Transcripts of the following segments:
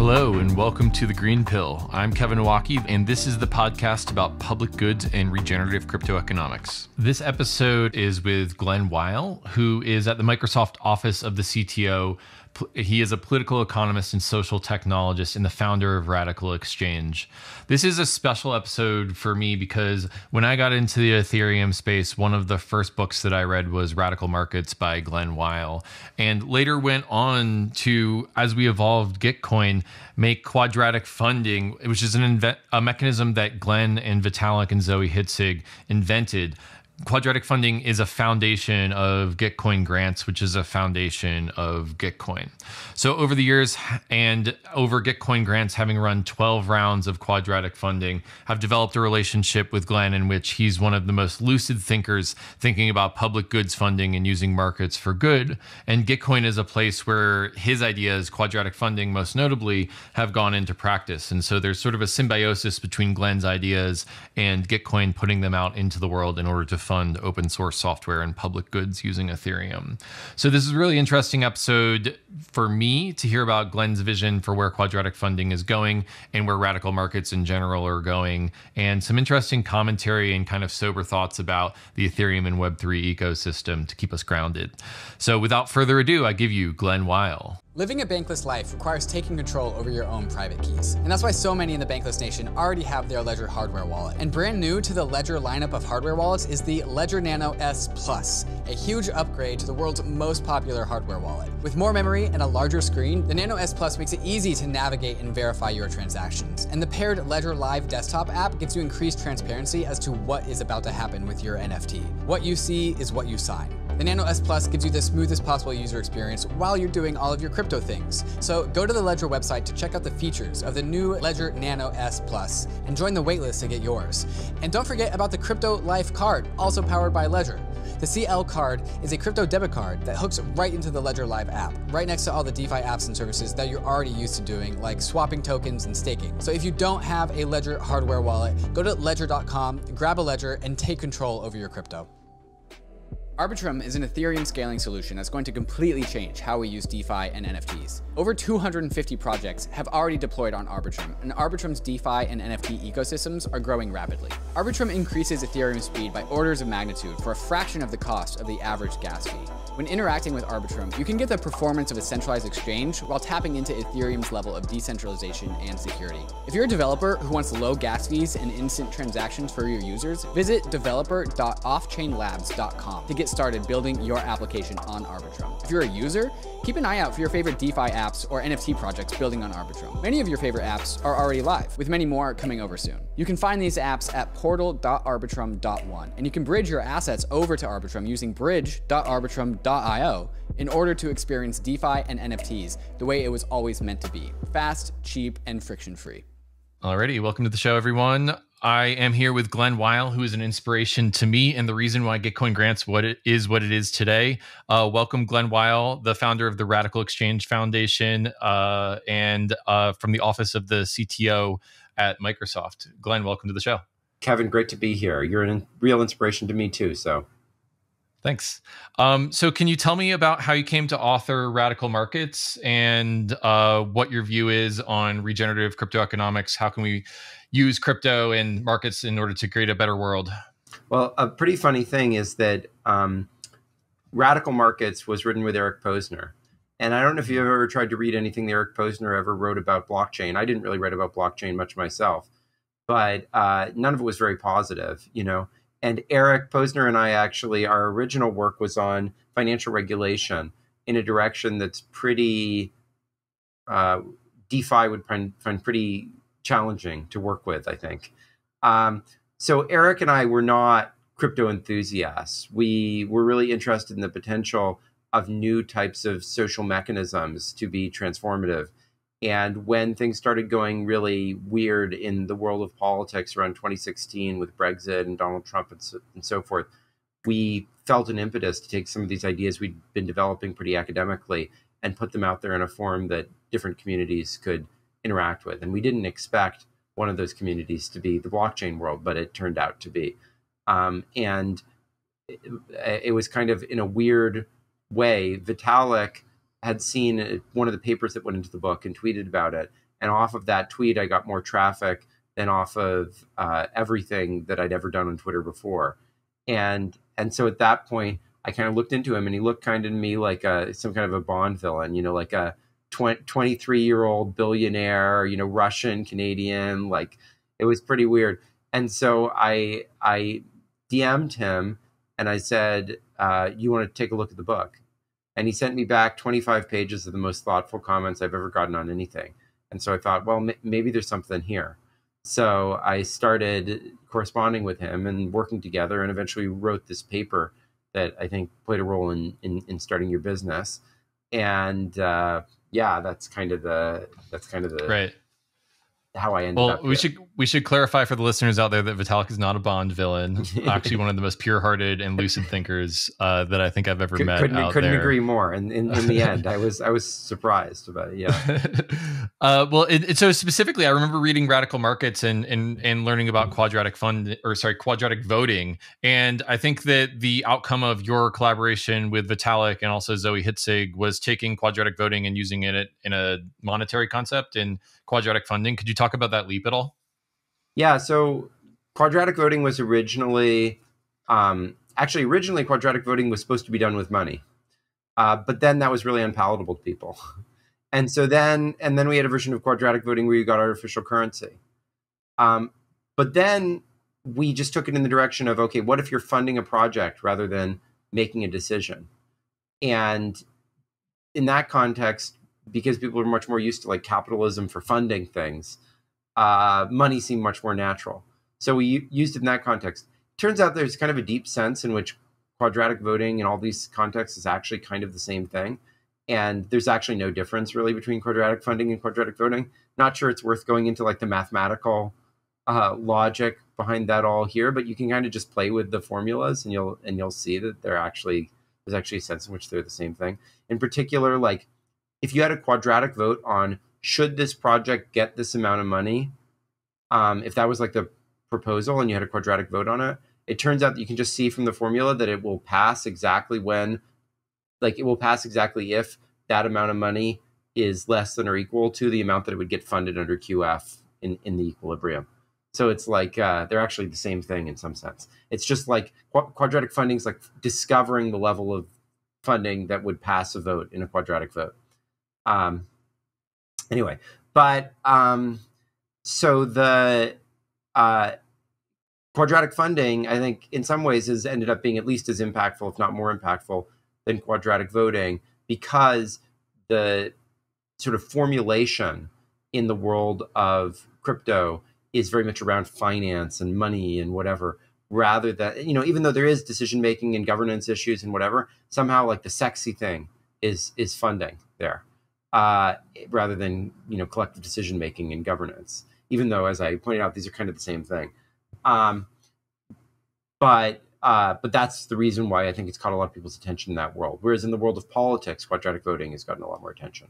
Hello and welcome to the Green Pill. I'm Kevin Iwaki, and this is the podcast about public goods and regenerative crypto economics. This episode is with Glen Weyl, who is at the Microsoft office of the CTO. He is a political economist and social technologist and the founder of RadicalxChange. This is a special episode for me because when I got into the Ethereum space, one of the first books that I read was Radical Markets by Glen Weyl, and later went on to, as we evolved Gitcoin, make Quadratic Funding, which is a mechanism that Glen and Vitalik and Zoe Hitzig invented. Quadratic Funding is a foundation of Gitcoin grants, which is a foundation of Gitcoin. So over the years and over Gitcoin grants, having run 12 rounds of Quadratic Funding, I've developed a relationship with Glen in which he's one of the most lucid thinkers thinking about public goods funding and using markets for good. And Gitcoin is a place where his ideas, Quadratic Funding most notably, have gone into practice. And so there's sort of a symbiosis between Glen's ideas and Gitcoin putting them out into the world in order to fund open source software and public goods using Ethereum. So this is a really interesting episode for me to hear about Glen's vision for where Quadratic Funding is going and where radical markets in general are going, and some interesting commentary and kind of sober thoughts about the Ethereum and Web3 ecosystem to keep us grounded. So without further ado, I give you Glen Weyl. Living a bankless life requires taking control over your own private keys. And that's why so many in the Bankless Nation already have their Ledger hardware wallet. And brand new to the Ledger lineup of hardware wallets is the Ledger Nano S Plus, a huge upgrade to the world's most popular hardware wallet. With more memory and a larger screen, the Nano S Plus makes it easy to navigate and verify your transactions. And the paired Ledger Live desktop app gives you increased transparency as to what is about to happen with your NFT. What you see is what you sign. The Nano S Plus gives you the smoothest possible user experience while you're doing all of your crypto things. So go to the Ledger website to check out the features of the new Ledger Nano S Plus and join the waitlist to get yours. And don't forget about the Crypto Life card, also powered by Ledger. The CL card is a crypto debit card that hooks right into the Ledger Live app, right next to all the DeFi apps and services that you're already used to doing, like swapping tokens and staking. So if you don't have a Ledger hardware wallet, go to ledger.com, grab a Ledger, and take control over your crypto. Arbitrum is an Ethereum scaling solution that's going to completely change how we use DeFi and NFTs. Over 250 projects have already deployed on Arbitrum, and Arbitrum's DeFi and NFT ecosystems are growing rapidly. Arbitrum increases Ethereum speed by orders of magnitude for a fraction of the cost of the average gas fee. When interacting with Arbitrum, you can get the performance of a centralized exchange while tapping into Ethereum's level of decentralization and security. If you're a developer who wants low gas fees and instant transactions for your users, visit developer.offchainlabs.com to get started building your application on Arbitrum. If you're a user, keep an eye out for your favorite DeFi apps or NFT projects building on Arbitrum. Many of your favorite apps are already live, with many more coming over soon. You can find these apps at portal.arbitrum.one, and you can bridge your assets over to Arbitrum using bridge.arbitrum.io in order to experience DeFi and NFTs the way it was always meant to be: fast, cheap, and friction-free. Alrighty, welcome to the show, everyone. I am here with Glen Weyl, who is an inspiration to me and the reason why Gitcoin grants what it is today. Welcome, Glen Weyl, the founder of the RadicalxChange Foundation and from the office of the CTO at Microsoft. Glen, welcome to the show. Kevin, great to be here. You're a real inspiration to me too, so. Thanks. So can you tell me about how you came to author Radical Markets and what your view is on regenerative crypto economics? How can we use crypto and markets in order to create a better world? Well, a pretty funny thing is that Radical Markets was written with Eric Posner. And I don't know if you've ever tried to read anything that Eric Posner ever wrote about blockchain. I didn't really write about blockchain much myself, but none of it was very positive, you know. And Eric Posner and I actually, our original work was on financial regulation in a direction that's pretty, DeFi would find pretty challenging to work with, I think. So Eric and I were not crypto enthusiasts. We were really interested in the potential of new types of social mechanisms to be transformative. And when things started going really weird in the world of politics around 2016 with Brexit and Donald Trump and so forth, we felt an impetus to take some of these ideas we'd been developing pretty academically and put them out there in a form that different communities could interact with. And we didn't expect one of those communities to be the blockchain world, but it turned out to be. And it was kind of in a weird way. Vitalik had seen one of the papers that went into the book and tweeted about it And off of that tweet, I got more traffic than off of everything that I'd ever done on Twitter before. And so at that point, I kind of looked into him, and he looked kind of to me like some kind of a Bond villain, like a 23-year-old billionaire, Russian, Canadian. Like, it was pretty weird. And so I DM'd him, and I said, you want to take a look at the book? And he sent me back 25 pages of the most thoughtful comments I've ever gotten on anything. And so I thought, well, maybe there's something here. So I started corresponding with him and working together, and eventually wrote this paper that I think played a role in starting your business. And that's kind of the right. how I ended up. We should clarify for the listeners out there that Vitalik is not a Bond villain. Actually, one of the most pure-hearted and lucid thinkers that I think I've ever met. Couldn't agree more. And in the end, I was surprised about it. Yeah. So specifically, I remember reading Radical Markets and learning about Quadratic Voting, and I think that the outcome of your collaboration with Vitalik and also Zoe Hitzig was taking Quadratic Voting and using it in a monetary concept in Quadratic Funding. Could you talk about that leap at all? Yeah, so Quadratic Voting was originally Quadratic Voting was supposed to be done with money. But then that was really unpalatable to people. And so then we had a version of Quadratic Voting where you got artificial currency. But then we just took it in the direction of, okay, what if you're funding a project rather than making a decision? And in that context, because people are much more used to like capitalism for funding things, money seemed much more natural. So we used it in that context. Turns out there's kind of a deep sense in which quadratic voting in all these contexts is actually kind of the same thing. And there's actually no difference really between quadratic funding and quadratic voting. Not sure it's worth going into like the mathematical logic behind that all here, but you can kind of just play with the formulas and you'll see that there's actually a sense in which they're the same thing. In particular, like if you had a quadratic vote on should this project get this amount of money, if that was like the proposal and you had a quadratic vote on it, it turns out that you can just see from the formula that it will pass exactly if that amount of money is less than or equal to the amount that it would get funded under QF in the equilibrium. So it's like they're actually the same thing in some sense. It's just like quadratic funding is like discovering the level of funding that would pass a vote in a quadratic vote. Anyway, but so the quadratic funding, I think, in some ways has ended up being at least as impactful, if not more impactful, than quadratic voting, because the sort of formulation in the world of crypto is very much around finance and money and whatever, rather than, even though there is decision making and governance issues and whatever, somehow like the sexy thing is funding there, rather than collective decision making and governance. Even though, as I pointed out, these are kind of the same thing. But that's the reason why I think it's caught a lot of people's attention in that world. Whereas in the world of politics, quadratic voting has gotten a lot more attention.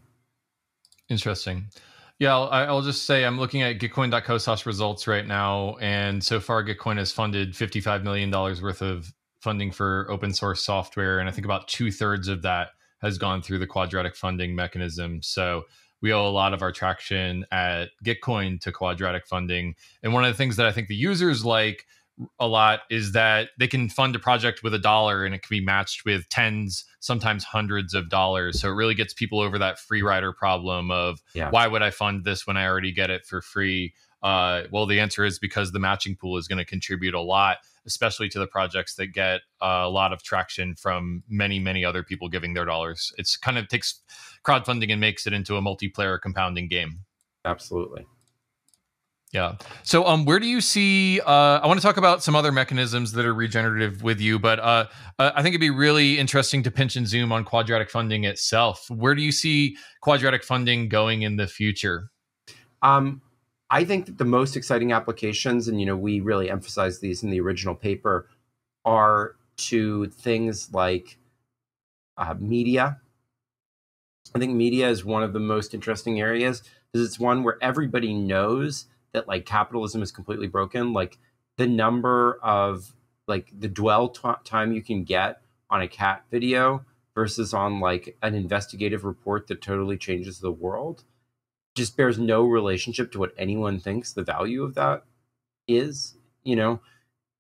Interesting. Yeah, I'll just say I'm looking at Gitcoin.co/ results right now, and so far Gitcoin has funded $55 million worth of funding for open source software, and I think about 2/3 of that has gone through the quadratic funding mechanism. So we owe a lot of our traction at Gitcoin to quadratic funding. And one of the things that I think the users like a lot is that they can fund a project with $1 and it can be matched with tens, sometimes hundreds of dollars. So it really gets people over that free rider problem of why would I fund this when I already get it for free? Well, the answer is because the matching pool is going to contribute a lot, especially to the projects that get a lot of traction from many, many other people giving their dollars. It's kind of takes crowdfunding and makes it into a multiplayer compounding game. Absolutely. Yeah. So where do you see, I want to talk about some other mechanisms that are regenerative with you, but I think it'd be really interesting to pinch and zoom on quadratic funding itself. Where do you see quadratic funding going in the future? I think that the most exciting applications, and we really emphasize these in the original paper, are to things like media. I think media is one of the most interesting areas because it's one where everybody knows that like capitalism is completely broken. Like the number of like the dwell time you can get on a cat video versus on like an investigative report that totally changes the world just bears no relationship to what anyone thinks the value of that is, you know?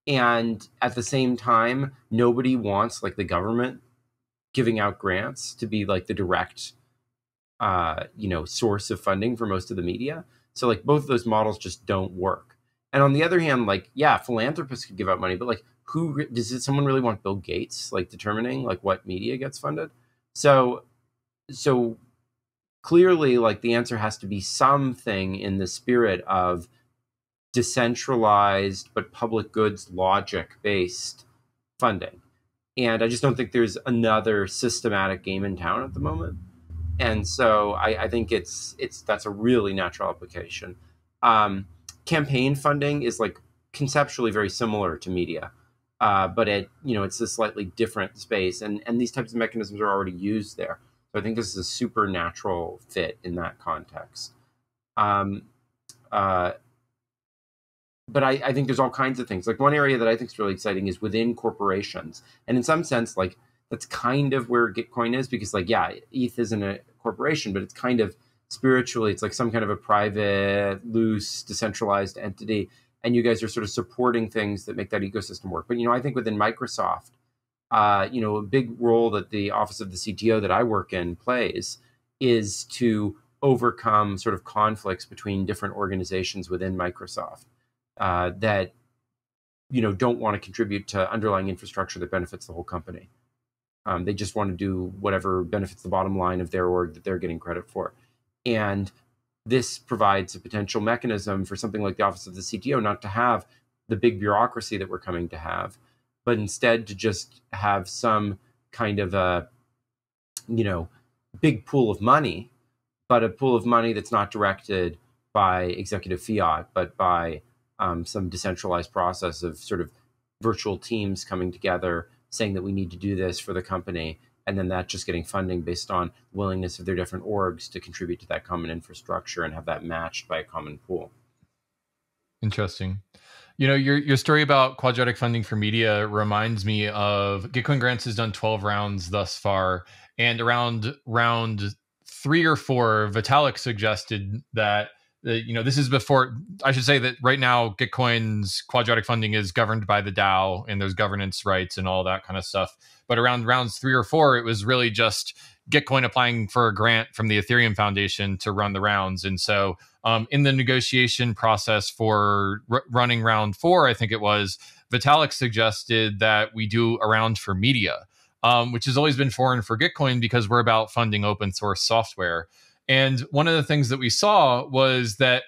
And at the same time, nobody wants like the government giving out grants to be like the direct, source of funding for most of the media. So like both of those models just don't work. And on the other hand, like, yeah, philanthropists could give out money, but like someone really want Bill Gates like determining like what media gets funded? So clearly like the answer has to be something in the spirit of decentralized but public goods logic based funding. And I just don't think there's another systematic game in town at the moment. And so I think that's a really natural application. Campaign funding is like conceptually very similar to media, but it's a slightly different space, and these types of mechanisms are already used there. So I think this is a super natural fit in that context. But I think there's all kinds of things. Like one area that I think is really exciting is within corporations. And in some sense, like that's kind of where Gitcoin is, because like, yeah, ETH isn't a corporation, but it's kind of spiritually, it's like some kind of a private, loose, decentralized entity. And you guys are sort of supporting things that make that ecosystem work. But, I think within Microsoft, a big role that the office of the CTO that I work in plays is to overcome sort of conflicts between different organizations within Microsoft. That don't want to contribute to underlying infrastructure that benefits the whole company. They just want to do whatever benefits the bottom line of their org that they're getting credit for. And this provides a potential mechanism for something like the office of the CTO not to have the big bureaucracy that we're coming to have, but instead to just have some kind of a big pool of money, but a pool of money that's not directed by executive fiat, but by some decentralized process of sort of virtual teams coming together saying that we need to do this for the company, and then that just getting funding based on willingness of their different orgs to contribute to that common infrastructure and have that matched by a common pool. Interesting. Your story about quadratic funding for media reminds me of Gitcoin Grants has done 12 rounds thus far, and around round 3 or 4, Vitalik suggested that this is before, I should say that right now, Gitcoin's quadratic funding is governed by the DAO and there's governance rights and all that kind of stuff. But around rounds 3 or 4, it was really just Gitcoin applying for a grant from the Ethereum Foundation to run the rounds. And so in the negotiation process for running round 4, I think it was, Vitalik suggested that we do a round for media, which has always been foreign for Gitcoin because we're about funding open source software. And one of the things that we saw was that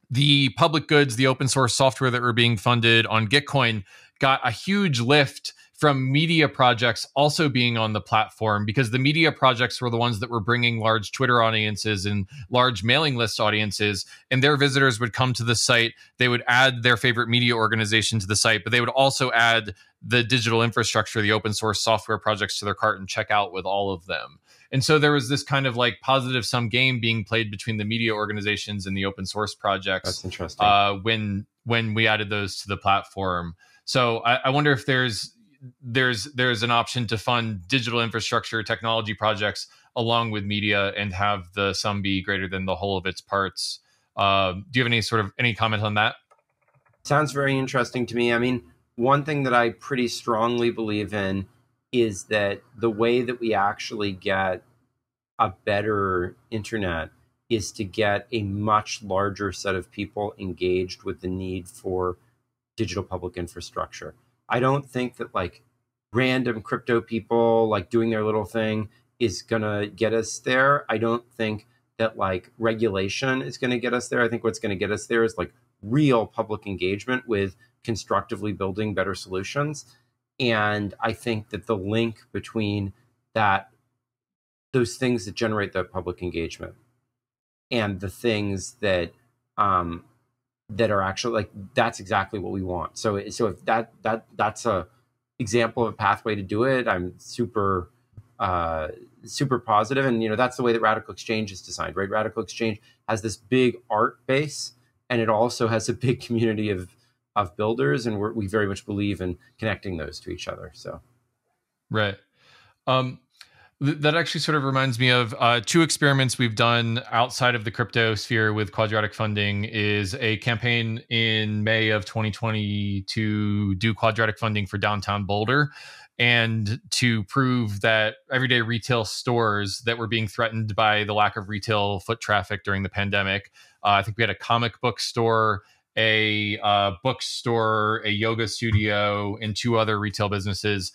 the public goods, the open source software that were being funded on Gitcoin got a huge lift from media projects also being on the platform, because the media projects were the ones that were bringing large Twitter audiences and large mailing list audiences, and their visitors would come to the site. They would add their favorite media organization to the site, but they would also add the digital infrastructure, the open source software projects to their cart and check out with all of them. And so there was this kind of like positive sum game being played between the media organizations and the open source projects. That's interesting. When we added those to the platform. So I wonder if there's an option to fund digital infrastructure technology projects along with media and have the sum be greater than the whole of its parts. Do you have any comment on that? Sounds very interesting to me. I mean, one thing that I pretty strongly believe in is that the way that we actually get a better internet is to get a much larger set of people engaged with the need for digital public infrastructure. I don't think that like random crypto people like doing their little thing is gonna get us there. I don't think that like regulation is gonna get us there. I think what's gonna get us there is like real public engagement with constructively building better solutions. And I think that the link between those things that generate that public engagement and the things that are actually like, that's exactly what we want. So if that's a example of a pathway to do it, I'm super positive. And that's the way that RadicalxChange is designed, right? RadicalxChange has this big art base, and it also has a big community of builders, and we very much believe in connecting those to each other. So, right. That actually sort of reminds me of two experiments we've done outside of the crypto sphere with Quadratic Funding. Is a campaign in May of 2020 to do Quadratic Funding for downtown Boulder, and to prove that everyday retail stores that were being threatened by the lack of retail foot traffic during the pandemic. I think we had a comic book store, a bookstore, a yoga studio, and two other retail businesses.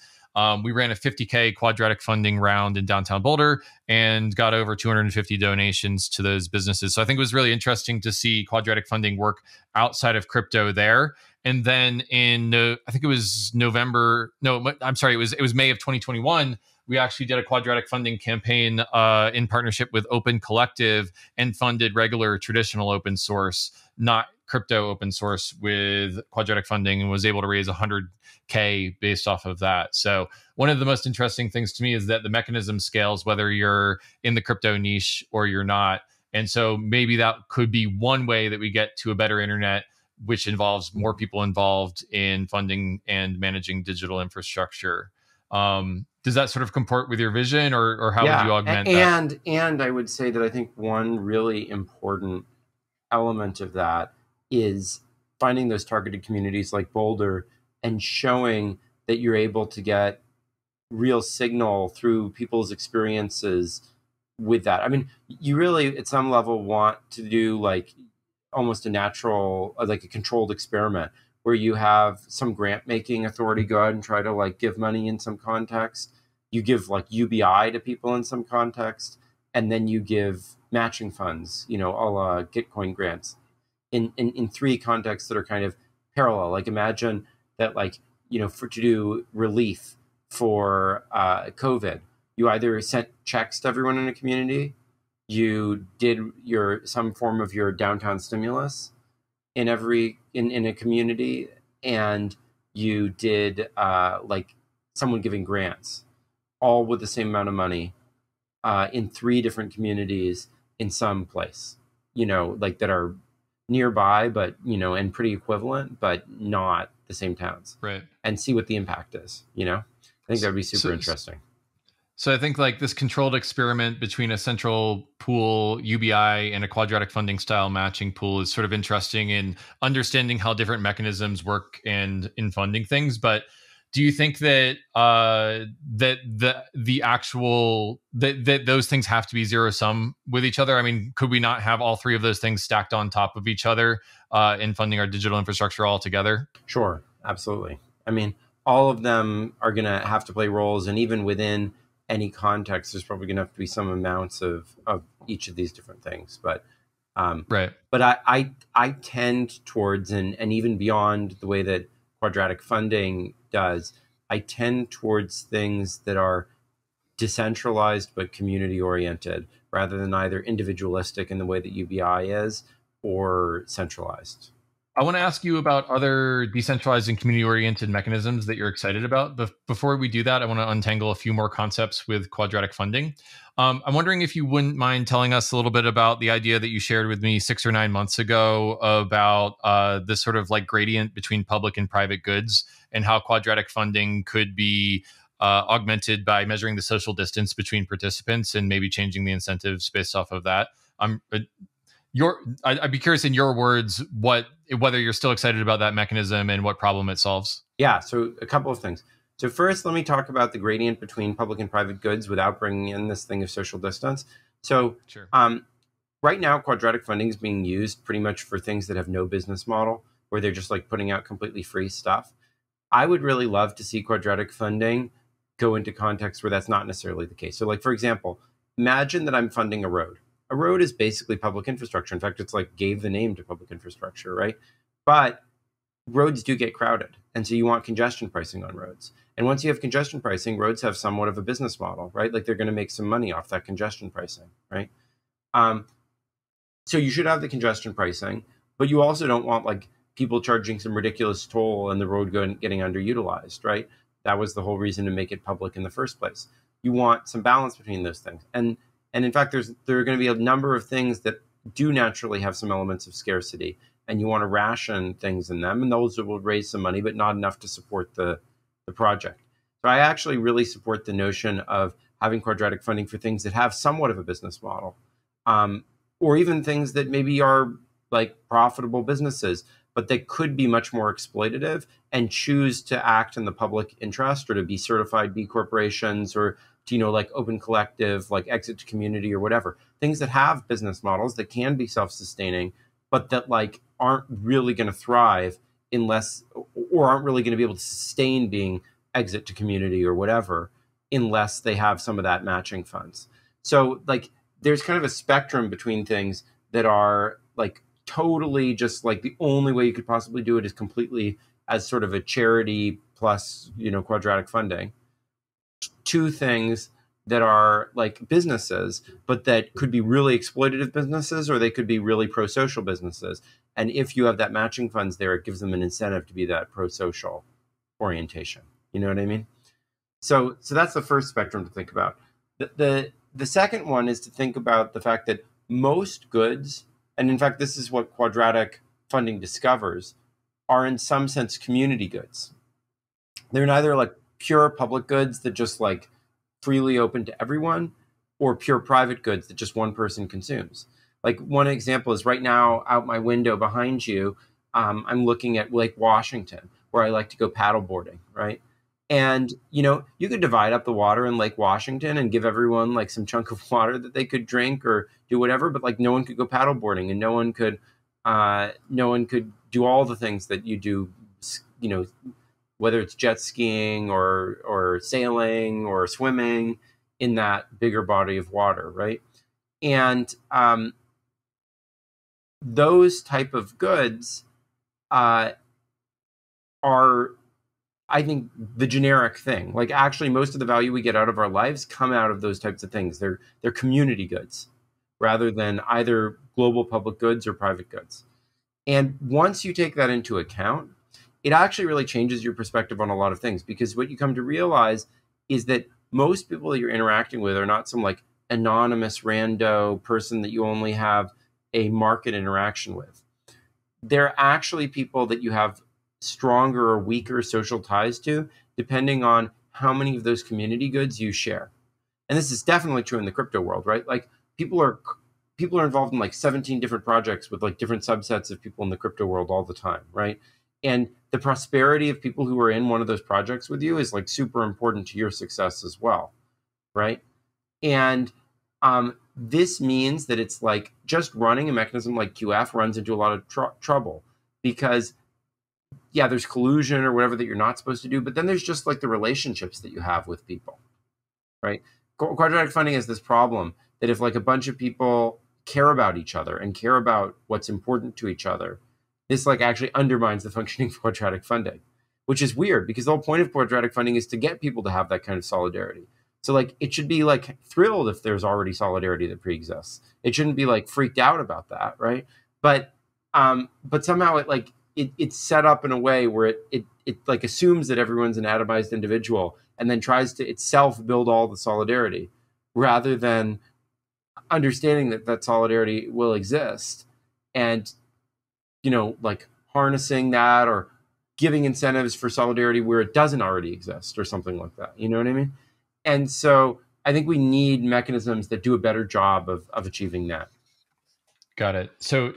We ran a 50K Quadratic Funding round in downtown Boulder and got over 250 donations to those businesses. So I think it was really interesting to see Quadratic Funding work outside of crypto there. And then I think it was November. No, I'm sorry. It was May of 2021. We actually did a Quadratic Funding campaign in partnership with Open Collective and funded regular traditional open source, not crypto open source, with Quadratic Funding, and was able to raise 100K based off of that. So one of the most interesting things to me is that the mechanism scales whether you're in the crypto niche or you're not. And so maybe that could be one way that we get to a better internet, which involves more people involved in funding and managing digital infrastructure. Does that sort of comport with your vision, or how would you augment that? And I would say that I think one really important element of that is finding those targeted communities like Boulder and showing that you're able to get real signal through people's experiences with that. I mean, you really at some level want to do like almost a natural, like a controlled experiment where you have some grant making authority go out and try to like give money in some context. You give like UBI to people in some context, and then you give matching funds, a la Gitcoin grants in three contexts that are kind of parallel. Like imagine that to do relief for COVID, you either sent checks to everyone in a community, you did some form of your downtown stimulus in a community, and you did someone giving grants, all with the same amount of money in three different communities in some place, that are nearby, but, and pretty equivalent, but not the same towns. Right. And see what the impact is, I think that would be super interesting. So I think like this controlled experiment between a central pool, UBI, and a Quadratic Funding style matching pool is sort of interesting in understanding how different mechanisms work and in funding things. But do you think that that those things have to be zero sum with each other? I mean, could we not have all three of those things stacked on top of each other in funding our digital infrastructure all together? Sure, absolutely. I mean, all of them are going to have to play roles, and even within any context, there's probably going to have to be some amounts of each of these different things. But right. But I tend towards, and even beyond the way that Quadratic Funding does, I tend towards things that are decentralized but community oriented, rather than either individualistic in the way that UBI is or centralized. I want to ask you about other decentralized and community-oriented mechanisms that you're excited about. But before we do that, I want to untangle a few more concepts with Quadratic Funding. I'm wondering if you wouldn't mind telling us a little bit about the idea that you shared with me 6 or 9 months ago about this sort of like gradient between public and private goods, and how Quadratic Funding could be augmented by measuring the social distance between participants and maybe changing the incentives based off of that. I'd be curious in your words whether you're still excited about that mechanism and what problem it solves. Yeah, so a couple of things. So first, let me talk about the gradient between public and private goods without bringing in this thing of social distance. So sure. Right now, Quadratic Funding is being used pretty much for things that have no business model, where they're just like putting out completely free stuff. I would really love to see Quadratic Funding go into contexts where that's not necessarily the case. So like, for example, imagine that I'm funding a road. A road is basically public infrastructure. In fact, it's like gave the name to public infrastructure, right? But roads do get crowded. And so you want congestion pricing on roads. And once you have congestion pricing, roads have somewhat of a business model, right? Like they're going to make some money off that congestion pricing, right? So you should have the congestion pricing, but you also don't want like people charging some ridiculous toll and the road getting underutilized, right? That was the whole reason to make it public in the first place. You want some balance between those things. And in fact, there are going to be a number of things that do naturally have some elements of scarcity, and you want to ration things in them, and those will raise some money, but not enough to support the project. So I actually really support the notion of having quadratic funding for things that have somewhat of a business model, or even things that maybe are like profitable businesses, but they could be much more exploitative and choose to act in the public interest or to be certified B corporations or to, like open collective, like exit to community or whatever. Things that have business models that can be self-sustaining, but that like aren't really going to thrive unless, or aren't really going to be able to sustain being exit to community or whatever, unless they have some of that matching funds. So like there's kind of a spectrum between things that are like totally just like the only way you could possibly do it is completely as sort of a charity plus, quadratic funding, to things that are like businesses, but that could be really exploitative businesses, or they could be really pro-social businesses. And if you have that matching funds there, it gives them an incentive to be that pro-social orientation. You know what I mean? So that's the first spectrum to think about. The second one is to think about the fact that most goods, and in fact, this is what quadratic funding discovers, are in some sense community goods. They're neither like pure public goods that just like freely open to everyone, or pure private goods that just one person consumes. Like one example is right now out my window behind you, I'm looking at Lake Washington, where I like to go paddle boarding, right? And, you could divide up the water in Lake Washington and give everyone like some chunk of water that they could drink or do whatever, but like no one could go paddle boarding, and no one could do all the things that you do, whether it's jet skiing or sailing or swimming in that bigger body of water, right? And those type of goods are, I think, the generic thing. Like actually most of the value we get out of our lives come out of those types of things. They're community goods rather than either global public goods or private goods. And once you take that into account, it actually really changes your perspective on a lot of things, because what you come to realize is that most people that you're interacting with are not some like anonymous rando person that you only have a market interaction with. They're actually people that you have stronger or weaker social ties to, depending on how many of those community goods you share. And this is definitely true in the crypto world, right? Like people are involved in like 17 different projects with like different subsets of people in the crypto world all the time, right? And the prosperity of people who are in one of those projects with you is like super important to your success as well, right? And this means that it's like just running a mechanism like QF runs into a lot of trouble, because yeah, there's collusion or whatever that you're not supposed to do, but then there's just like the relationships that you have with people, right? Quadratic funding has this problem that if like a bunch of people care about each other and care about what's important to each other, this like actually undermines the functioning of quadratic funding, which is weird because the whole point of quadratic funding is to get people to have that kind of solidarity. So like it should be like thrilled if there's already solidarity that pre-exists. It shouldn't be like freaked out about that, right? But somehow it like it's set up in a way where it like assumes that everyone's an atomized individual and then tries to itself build all the solidarity, rather than understanding that solidarity will exist and like harnessing that or giving incentives for solidarity where it doesn't already exist or something like that. You know what I mean? And so I think we need mechanisms that do a better job of achieving that. Got it. So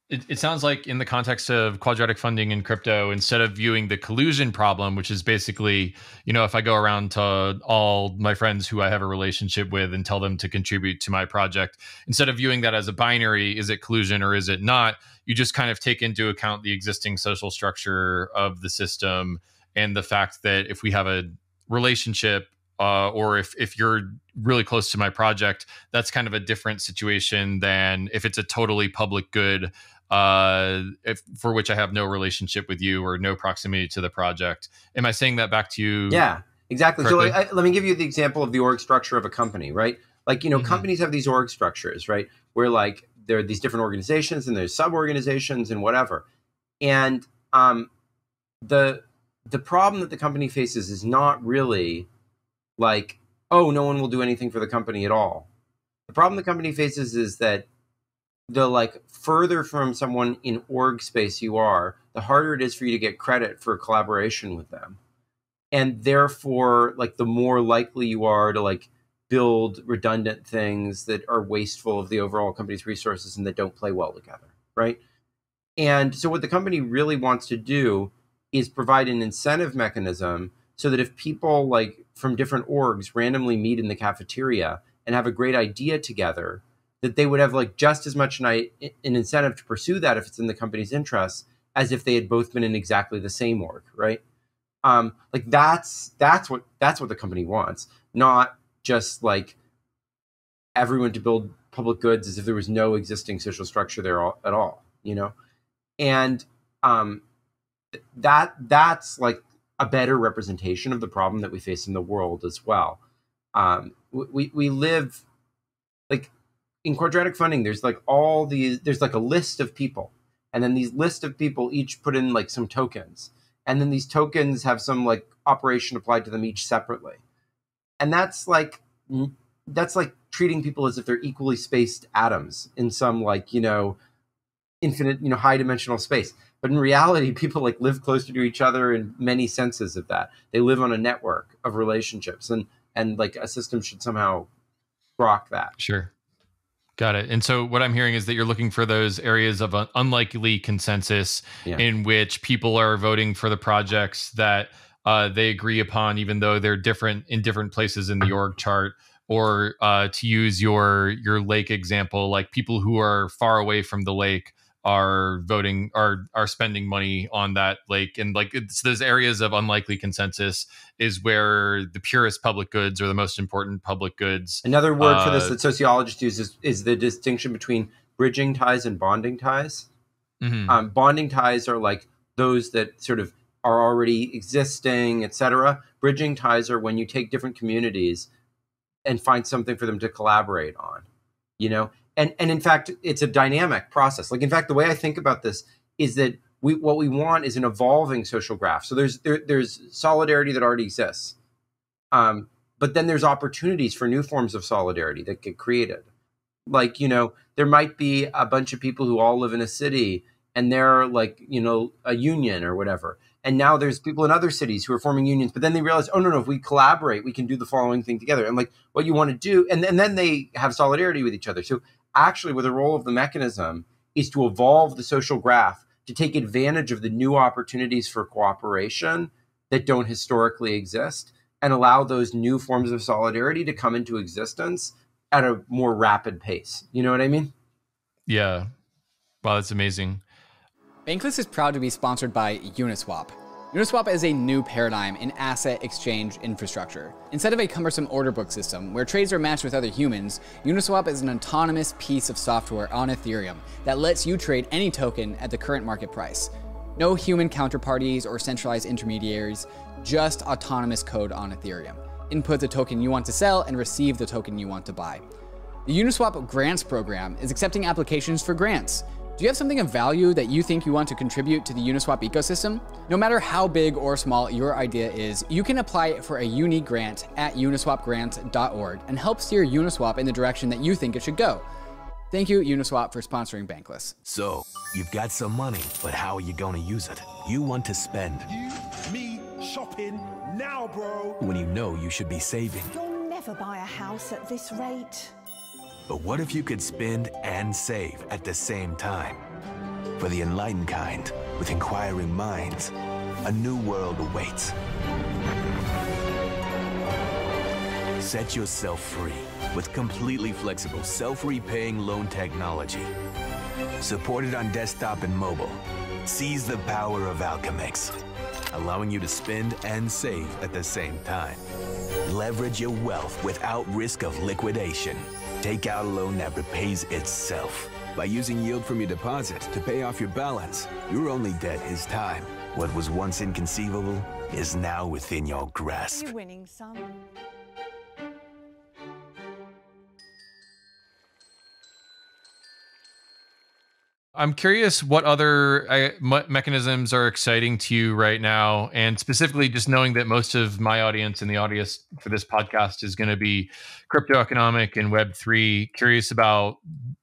it sounds like in the context of quadratic funding in crypto, instead of viewing the collusion problem, which is basically, if I go around to all my friends who I have a relationship with and tell them to contribute to my project, instead of viewing that as a binary, is it collusion or is it not? You just kind of take into account the existing social structure of the system and the fact that if we have a relationship, or if you're really close to my project, that's kind of a different situation than if it's a totally public good, for which I have no relationship with you or no proximity to the project. Am I saying that back to you? Yeah, exactly. Correctly? So let me give you the example of the org structure of a company, right? Like, companies have these org structures, right? Where like there are these different organizations and there's sub-organizations and whatever. And the problem that the company faces is not really like, oh, no one will do anything for the company at all. The problem the company faces is that the like further from someone in org space you are, the harder it is for you to get credit for collaboration with them. And therefore, like the more likely you are to like build redundant things that are wasteful of the overall company's resources and that don't play well together, right? And so what the company really wants to do is provide an incentive mechanism so that if people like from different orgs randomly meet in the cafeteria and have a great idea together, that they would have like just as much an incentive to pursue that if it's in the company's interests as if they had both been in exactly the same org, right? Like that's what the company wants, not just like everyone to build public goods as if there was no existing social structure there at all, you know? And that's like a better representation of the problem that we face in the world as well. We live like in quadratic funding, there's like there's like a list of people, and then these list of people each put in like some tokens, and then these tokens have some like operation applied to them each separately. And that's like treating people as if they're equally spaced atoms in some like, you know, infinite, you know, high dimensional space. But in reality, people like live closer to each other in many senses of that. They live on a network of relationships, and like a system should somehow grok that. Sure. Got it. And so what I'm hearing is that you're looking for those areas of unlikely consensus in which people are voting for the projects that they agree upon, even though they're different in different places in the org chart. Or to use your lake example, like people who are far away from the lake are voting, are spending money on that lake. And like it's those areas of unlikely consensus is where the purest public goods or the most important public goods. Another word for this that sociologists use is the distinction between bridging ties and bonding ties. Mm-hmm. Bonding ties are like those that sort of are already existing, etc. Bridging ties are when you take different communities and find something for them to collaborate on, you know? And in fact, it's a dynamic process. Like, in fact, the way I think about this is that what we want is an evolving social graph. So there's solidarity that already exists. But then there's opportunities for new forms of solidarity that get created. Like, you know, there might be a bunch of people who all live in a city and they're like, you know, a union or whatever. And now there's people in other cities who are forming unions, but then they realize, oh, no, if we collaborate, we can do the following thing together. And like what you want to do, and then they have solidarity with each other. So actually, what the role of the mechanism is to evolve the social graph to take advantage of the new opportunities for cooperation that don't historically exist and allow those new forms of solidarity to come into existence at a more rapid pace. You know what I mean? Yeah. Wow, that's amazing. Bankless is proud to be sponsored by Uniswap. Uniswap is a new paradigm in asset exchange infrastructure. Instead of a cumbersome order book system where trades are matched with other humans, Uniswap is an autonomous piece of software on Ethereum that lets you trade any token at the current market price. No human counterparties or centralized intermediaries, just autonomous code on Ethereum. Input the token you want to sell and receive the token you want to buy. The Uniswap Grants program is accepting applications for grants. Do you have something of value that you think you want to contribute to the Uniswap ecosystem? No matter how big or small your idea is, you can apply for a unique grant at uniswapgrant.org and help steer Uniswap in the direction that you think it should go. Thank you, Uniswap, for sponsoring Bankless. So, you've got some money, but how are you going to use it? You want to spend. You, me, shopping, now, bro. When you know you should be saving. You'll never buy a house at this rate. But what if you could spend and save at the same time? For the enlightened kind, with inquiring minds, a new world awaits. Set yourself free with completely flexible, self-repaying loan technology. Supported on desktop and mobile, seize the power of Alchemix, allowing you to spend and save at the same time. Leverage your wealth without risk of liquidation. Take out a loan that repays itself. By using yield from your deposit to pay off your balance, your only debt is time. What was once inconceivable is now within your grasp. You're winning some. I'm curious what other mechanisms are exciting to you right now, and specifically just knowing that most of my audience and the audience for this podcast is going to be crypto economic and Web3. Curious about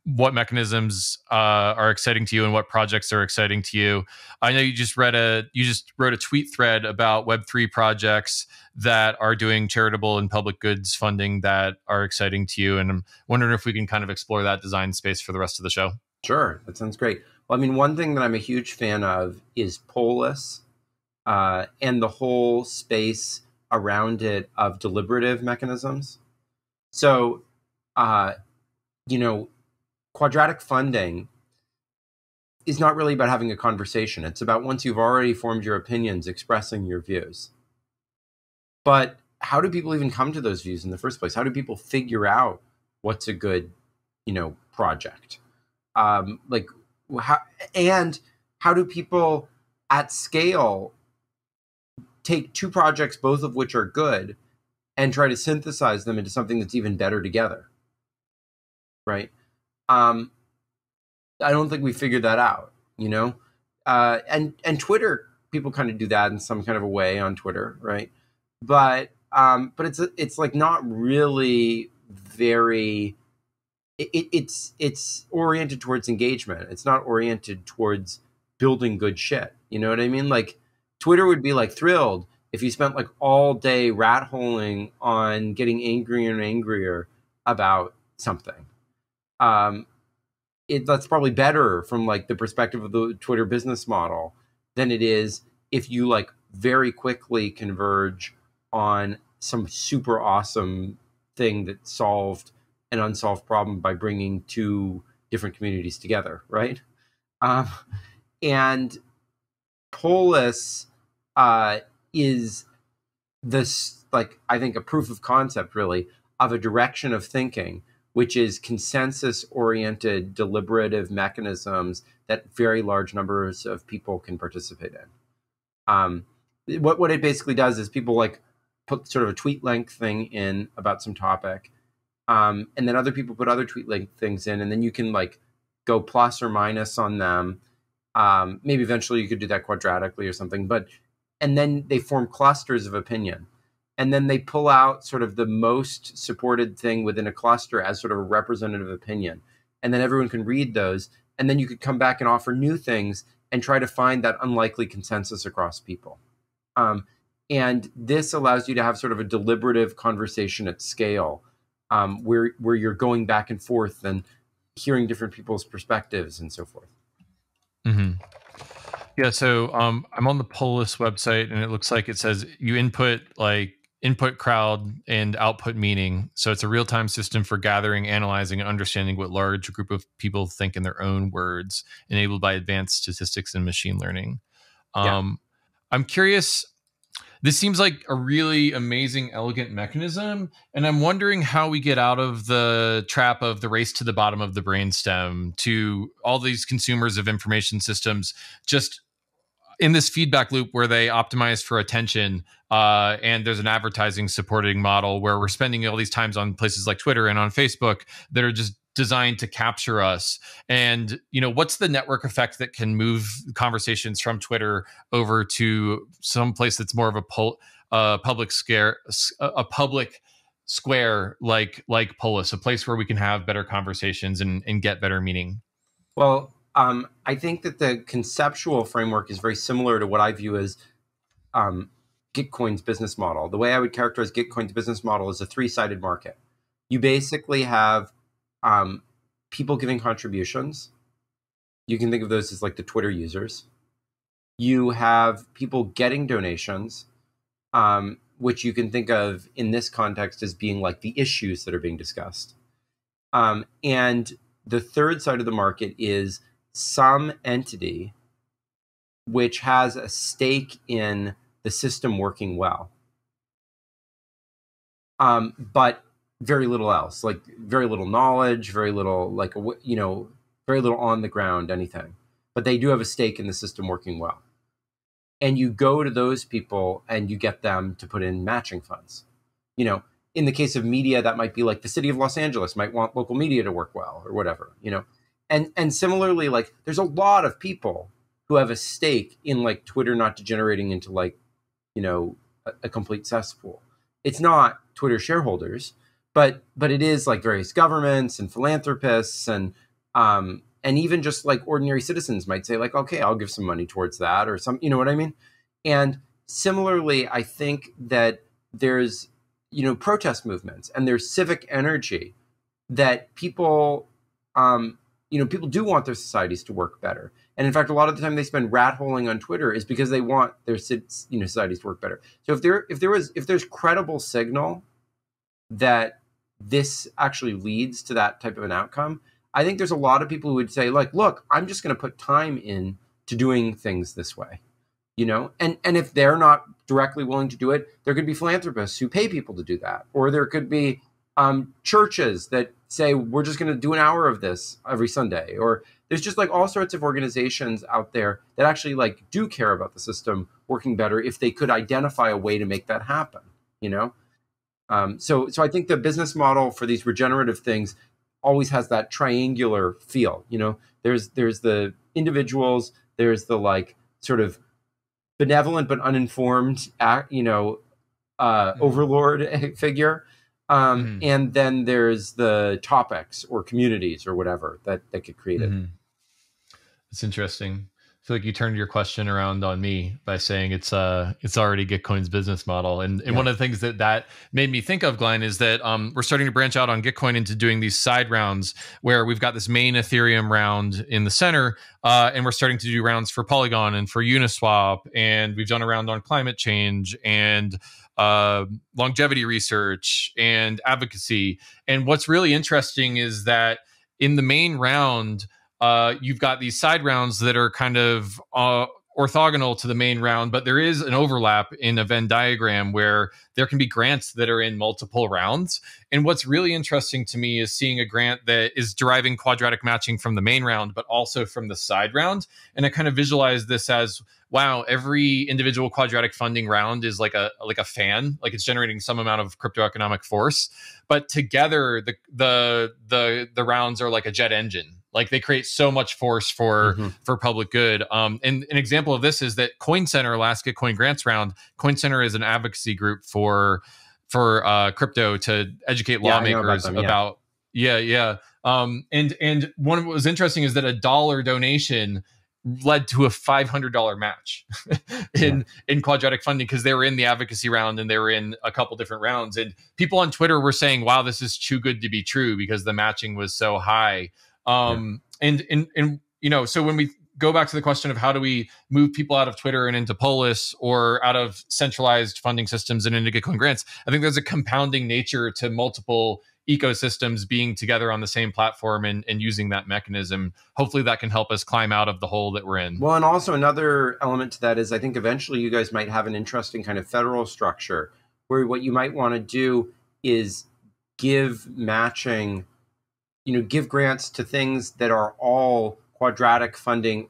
what mechanisms are exciting to you and what projects are exciting to you. I know you just wrote a tweet thread about Web3 projects that are doing charitable and public goods funding that are exciting to you, and I'm wondering if we can kind of explore that design space for the rest of the show. Sure, that sounds great. Well, I mean, one thing that I'm a huge fan of is Polis and the whole space around it of deliberative mechanisms. So, Quadratic Funding is not really about having a conversation. It's about, once you've already formed your opinions, expressing your views. But how do people even come to those views in the first place? How do people figure out what's a good, project? How do people at scale take two projects, both of which are good, and try to synthesize them into something that's even better together? Right? I don't think we figured that out, and Twitter, people kind of do that in some kind of a way on Twitter, right? But it's like not really very, it's oriented towards engagement. It's not oriented towards building good shit. You know what I mean? Like, Twitter would be like thrilled if you spent like all day rat holing on getting angrier and angrier about something. That's probably better from like the perspective of the Twitter business model than it is if you like very quickly converge on some super awesome thing that solved an unsolved problem by bringing two different communities together, right? And Polis is this, like, I think a proof of concept really of a direction of thinking, which is consensus-oriented deliberative mechanisms that very large numbers of people can participate in. What it basically does is people like put sort of a tweet length thing in about some topic, and then other people put other tweet length things in, and then you can like go plus or minus on them. Maybe eventually you could do that quadratically or something, and then they form clusters of opinion. And then they pull out sort of the most supported thing within a cluster as sort of a representative opinion. And then everyone can read those. And then you could come back and offer new things and try to find that unlikely consensus across people. And this allows you to have sort of a deliberative conversation at scale, where you're going back and forth and hearing different people's perspectives and so forth. Mm-hmm. Yeah, so I'm on the Polis website, and it looks like it says you input crowd and output meaning. So it's a real-time system for gathering, analyzing, and understanding what large group of people think in their own words, enabled by advanced statistics and machine learning. I'm curious, this seems like a really amazing, elegant mechanism, and I'm wondering how we get out of the trap of the race to the bottom of the brainstem to all these consumers of information systems just in this feedback loop where they optimize for attention, and there's an advertising supporting model where we're spending all these times on places like Twitter and on Facebook that are just designed to capture us. And, what's the network effect that can move conversations from Twitter over to some place that's more of a public square like Polis, a place where we can have better conversations and get better meaning? Well, I think that the conceptual framework is very similar to what I view as Gitcoin's business model. The way I would characterize Gitcoin's business model is a three-sided market. You basically have people giving contributions. You can think of those as like the Twitter users. You have people getting donations, which you can think of in this context as being like the issues that are being discussed. And the third side of the market is some entity which has a stake in the system working well, but very little else, like very little knowledge, very little, very little on the ground, anything. But they do have a stake in the system working well. And you go to those people and you get them to put in matching funds. In the case of media, that might be like the city of Los Angeles might want local media to work well or whatever, And similarly, like there's a lot of people who have a stake in like Twitter not degenerating into a complete cesspool. It's not Twitter shareholders, but it is like various governments and philanthropists and And even just like ordinary citizens might say like, okay, I'll give some money towards that or some, you know what I mean? And similarly, I think that there's, protest movements and there's civic energy that people, people do want their societies to work better. And in fact, a lot of the time they spend rat holing on Twitter is because they want their, societies to work better. So if there's credible signal that this actually leads to that type of an outcome, I think there's a lot of people who would say like, look, I'm just going to put time in to doing things this way, and if they're not directly willing to do it, there could be philanthropists who pay people to do that. Or there could be churches that say, we're just going to do an hour of this every Sunday. Or there's just like all sorts of organizations out there that actually like do care about the system working better if they could identify a way to make that happen, So I think the business model for these regenerative things always has that triangular feel. There's the individuals, there's the like sort of benevolent but uninformed, overlord figure, and then there's the topics or communities or whatever that could create it. It's interesting. I feel like you turned your question around on me by saying it's already Gitcoin's business model. And one of the things that made me think of, Glenn, is that we're starting to branch out on Gitcoin into doing these side rounds where we've got this main Ethereum round in the center, and we're starting to do rounds for Polygon and for Uniswap, and we've done a round on climate change and longevity research and advocacy. And what's really interesting is that in the main round, you've got these side rounds that are kind of orthogonal to the main round, but there is an overlap in a Venn diagram where there can be grants that are in multiple rounds. And what's really interesting to me is seeing a grant that is deriving quadratic matching from the main round, but also from the side round. And I kind of visualize this as, wow, every individual quadratic funding round is like a fan, like it's generating some amount of crypto economic force. But together, the rounds are like a jet engine. Like they create so much force for public good. And an example of this is that Coin Center, last Gitcoin grants round, Coin Center is an advocacy group for crypto to educate lawmakers about. And one of what was interesting is that $1 donation led to a $500 match in quadratic funding because they were in the advocacy round and they were in a couple different rounds. And people on Twitter were saying, wow, this is too good to be true because the matching was so high. So when we go back to the question of how do we move people out of Twitter and into Polis or out of centralized funding systems and into Gitcoin grants, I think there's a compounding nature to multiple ecosystems being together on the same platform and using that mechanism. Hopefully that can help us climb out of the hole that we're in. Well, and also another element to that is I think eventually you guys might have an interesting kind of federal structure where what you might want to do is give matching, give grants to things that are all quadratic funding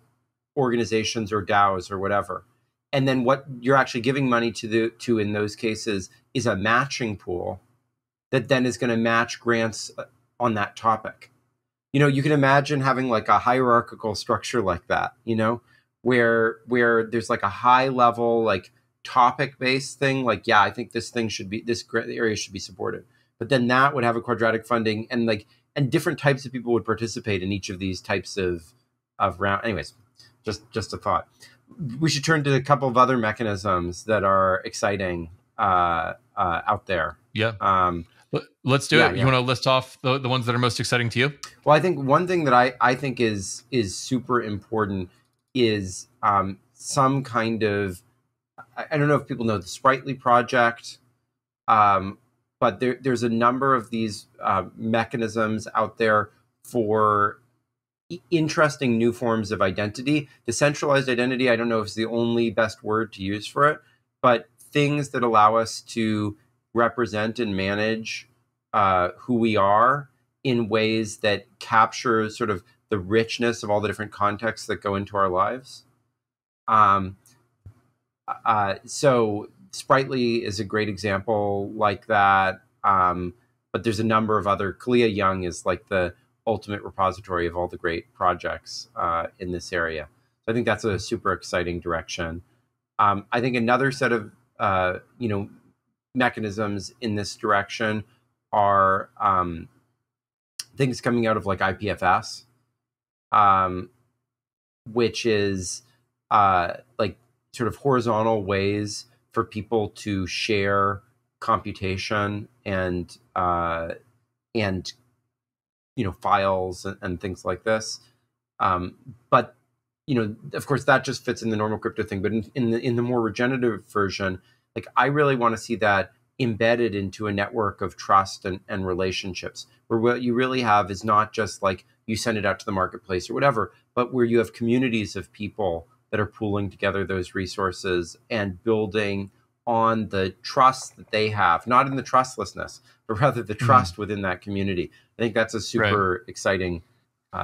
organizations or DAOs or whatever. And then what you're actually giving money to in those cases is a matching pool that then is going to match grants on that topic. You can imagine having like a hierarchical structure like that, where there's like a high level, like topic based thing. Like, I think this area should be supported. But then that would have a quadratic funding and different types of people would participate in each of these types of round. Anyways, just a thought. We should turn to a couple of other mechanisms that are exciting out there. Yeah. Let's do it. You want to list off the ones that are most exciting to you? Well, I think one thing that I think is super important is some kind of, I don't know if people know the Sprightly project, but there's a number of these mechanisms out there for interesting new forms of identity. Decentralized identity, I don't know if it's the only best word to use for it, but things that allow us to represent and manage who we are in ways that capture sort of the richness of all the different contexts that go into our lives. So Sprightly is a great example like that. But there's a number of other. Kalia Young is like the ultimate repository of all the great projects in this area. So I think that's a super exciting direction. I think another set of mechanisms in this direction are things coming out of like IPFS. which is like sort of horizontal ways for people to share computation and files and things like this. But of course, that just fits in the normal crypto thing. But in the more regenerative version, like I really want to see that embedded into a network of trust and relationships, where what you really have is not just like you send it out to the marketplace or whatever, but where you have communities of people that are pooling together those resources and building on the trust that they have, not in the trustlessness, but rather the trust within that community. I think that's a super exciting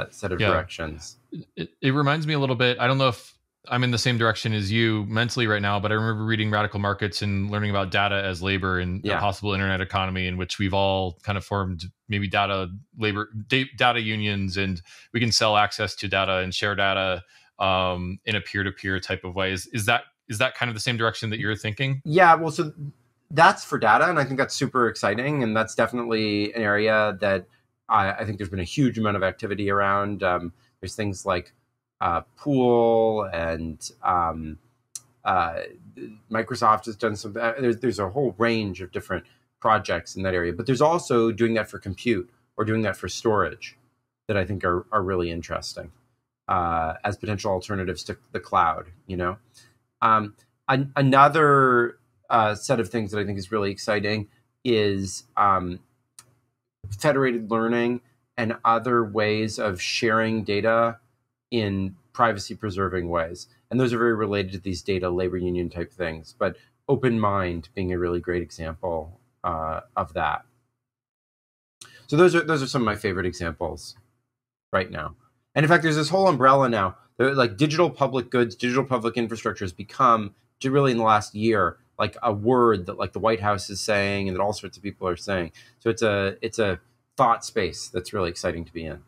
set of directions. It reminds me a little bit, I don't know if I'm in the same direction as you mentally right now, but I remember reading Radical Markets and learning about data as labor and a possible internet economy in which we've all kind of formed maybe data unions, and we can sell access to data and share data in a peer-to-peer type of way. Is that kind of the same direction that you're thinking? Yeah, well, so that's for data, and I think that's super exciting, and that's definitely an area that I think there's been a huge amount of activity around. There's things like Pool, and Microsoft has done some. There's a whole range of different projects in that area, but there's also doing that for compute or doing that for storage that I think are really interesting as potential alternatives to the cloud. Another set of things that I think is really exciting is federated learning and other ways of sharing data in privacy preserving ways. And those are very related to these data labor union type things, but open mind being a really great example of that. So those are some of my favorite examples right now. And in fact, there's this whole umbrella now. Like digital public goods, digital public infrastructure has become, really in the last year, like a word that like the White House is saying and that all sorts of people are saying. So it's a thought space that's really exciting to be in.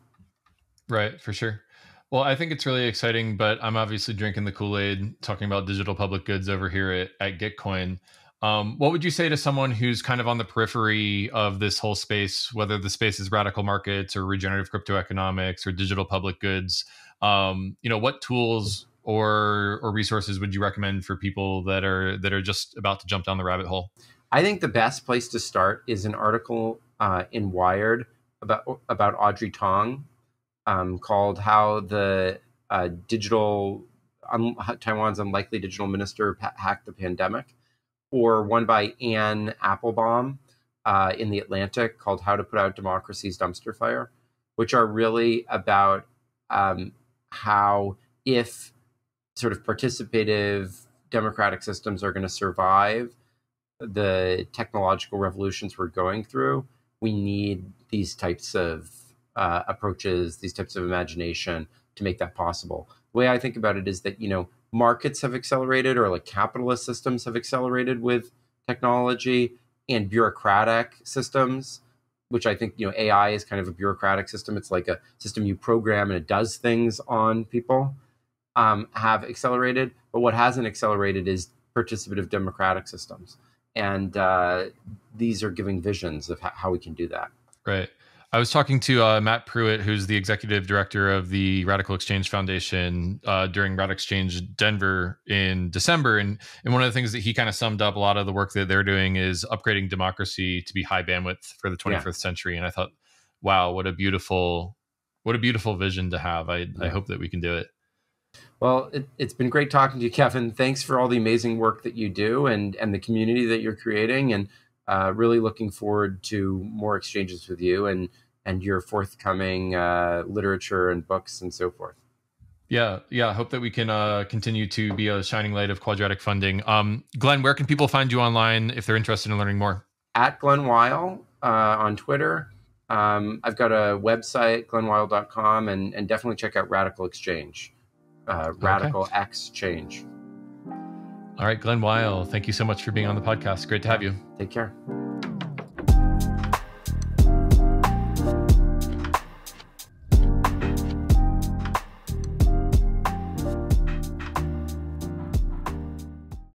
Right, for sure. Well, I think it's really exciting, but I'm obviously drinking the Kool-Aid, talking about digital public goods over here at Gitcoin. What would you say to someone who's kind of on the periphery of this whole space, whether the space is radical markets or regenerative crypto economics or digital public goods? What tools or resources would you recommend for people that are just about to jump down the rabbit hole? I think the best place to start is an article in Wired about Audrey Tong, called "How the Taiwan's Unlikely Digital Minister Hacked the Pandemic," or one by Anne Applebaum in The Atlantic called "How to Put Out Democracy's Dumpster Fire," which are really about how, if sort of participative democratic systems are going to survive the technological revolutions we're going through, we need these types of approaches, these types of imagination to make that possible. The way I think about it is that, markets have accelerated, or like capitalist systems have accelerated with technology, and bureaucratic systems, which I think, AI is kind of a bureaucratic system. It's like a system you program and it does things on people, have accelerated. But what hasn't accelerated is participative democratic systems. And these are giving visions of how we can do that. Right. I was talking to Matt Pruitt, who's the executive director of the RadicalxChange Foundation during RadicalxChange Denver in December. And one of the things that he kind of summed up a lot of the work that they're doing is upgrading democracy to be high bandwidth for the 21st century. And I thought, wow, what a beautiful vision to have. I hope that we can do it. Well, it's been great talking to you, Kevin. Thanks for all the amazing work that you do and the community that you're creating, and really looking forward to more exchanges with you and your forthcoming literature and books and so forth. Yeah. I hope that we can continue to be a shining light of Quadratic Funding. Glenn, where can people find you online if they're interested in learning more? At Glen Weyl on Twitter. I've got a website, glenweyl.com, and definitely check out RadicalxChange. RadicalxChange. All right, Glen Weyl, thank you so much for being on the podcast. Great to have you. Take care.